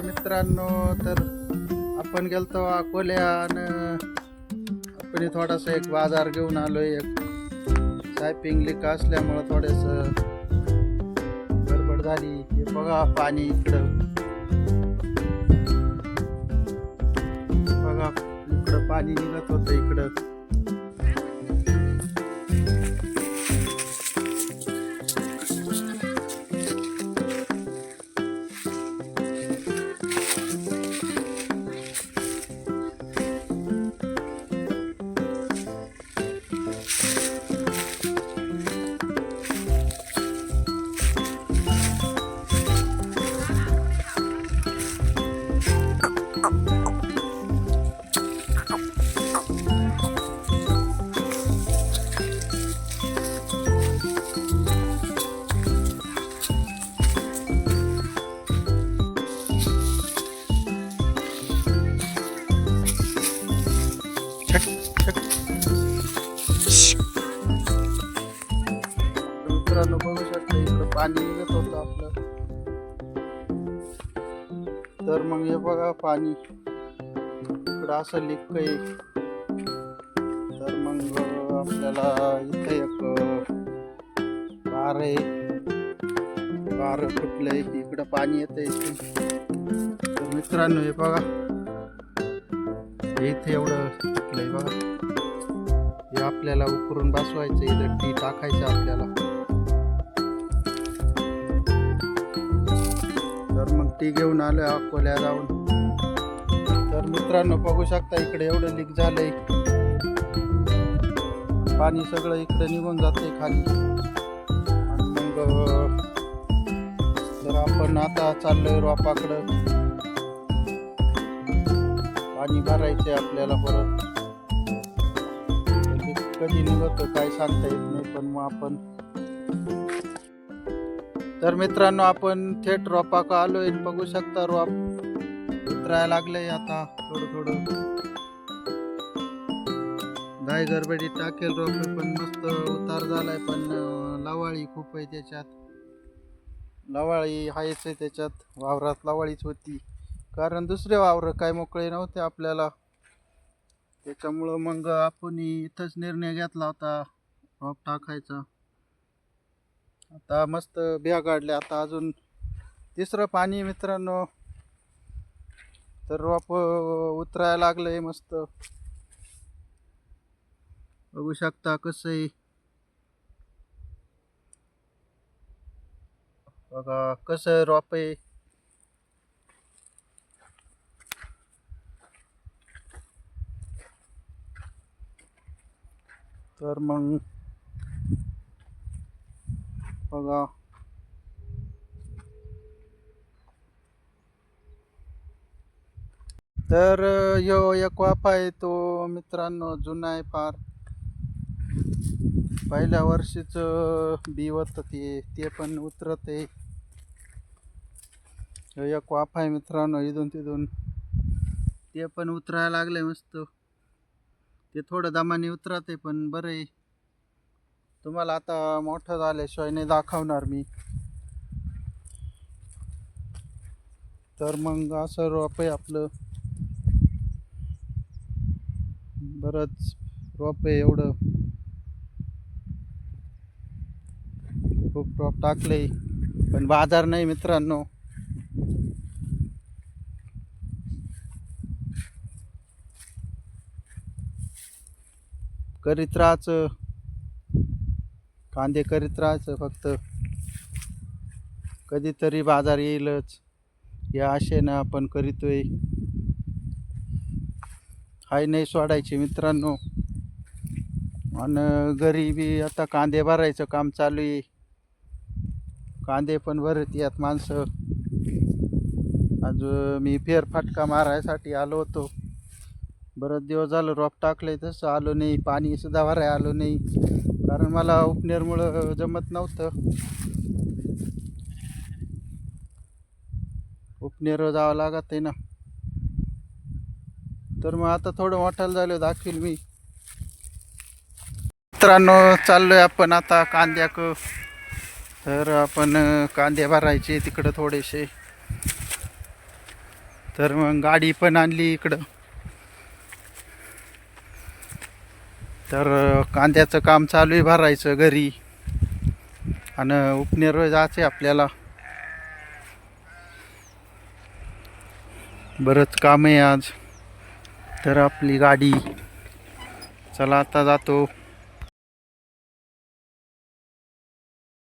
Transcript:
मित्रांनो, तर आपण गेलतो अकोल्यानं. आपण थोडासा एक बाजार घेऊन आलोय. एक सायपिंग लिक असल्यामुळं थोडस गडबड झाली. हे बघा पाणी इकडं, बघा इकडं पाणी निघत होतं इकडं. मित्रांनो बघू शकता इकडं पाणी निघत होतं आपलं. तर मग हे बघा पाणी इकडं असं लिक आहे. तर मग आपल्याला इथे एक बार फुटलंय, इकडं पाणी येतंय. तर मित्रांनो हे बघा, इथे एवढं फुटलंय बघा. हे आपल्याला उकरून बसवायचं, इथं टी टाकायचं आपल्याला. तर मग टी घेऊन आलो अकोल्या जाऊन. तर मित्रांनो बघू शकता इकडे एवढं लीक झालंय, पाणी सगळं इकडे निघून जाते खाली. आणि मग तर आपण आता चाललोय रोपाकडं. पाणी भरायचंय आपल्याला परत. कधी निघतो काय सांगता येत नाही, पण मग आपण. तर मित्रांनो आपण थेट रोपाका आलोय. बघू शकता रोप उतरायला लागलंय आता थोडं थोडं. गाय गडबडीत टाकेल रोप, पण मस्त उतार झालाय. पण लवाळी खूप आहे त्याच्यात, लवाळी आहेच आहे त्याच्यात. वावरात लवाळीच होती, कारण दुसरे वावर काय मोकळे नव्हते आपल्याला. त्याच्यामुळं मग आपण इथंच निर्णय घेतला होता रोप टाकायचा. आता मस्त बिया काढल्या. आता अजून तिसरं पाणी मित्रांनो. तर रोप उतरायला लागलंय मस्त. बघू शकता कसं आहे बघा, कसं रोप आहे. तर मग बघा, तर यो एक वाफा आहे तो मित्रांनो, जुना आहे फार. पहिल्या वर्षीच बी होतं ते पण उतरत आहे. एक वाफा आहे मित्रांनो, इथून तिथून ते पण उतरायला लागले मस्त. ते थोडं दमाने उतरत आहे, पण बरं आहे. तुम्हाला आता मोठं झाल्याशिवाय नाही दाखवणार मी. तर मग असं रोप आहे आपलं, बरंच रोप आहे. एवढं खूप रोप टाकले, पण बाजार नाही मित्रांनो. करीत राहायचं, कांदे करीत राहायचं फक्त. कधीतरी बाजार येईलच या आशेनं आपण करीतोय. हाय नाही सोडायची मित्रांनो. आणि गरीबी आता कांदे भरायचं काम चालू आहे. कांदे पण भरत यात माणसं. आज मी फेरफटका मारायसाठी आलो होतो. बरेच दिवस झालं रोप टाकलंय, तसं आलो नाही. पाणी सुद्धा भराय आलो नाही, कारण मला उपनेरमुळं जमत नव्हतं. उपनेर जावं लागत आहे ना. तर मग आता थोडं मोठालं झालं दाखवील मी. मित्रांनो चाललोय आपण आता कांद्याक. तर आपण कांदे भरायचे तिकडं थोडेसे. तर मग गाडी पण आणली इकडं. तर कांद्याचं काम चालू आहे, भरायचं घरी आणि उपनेर जायचं आपल्याला. बरंच काम आहे आज. तर आपली गाडी, चला आता जातो.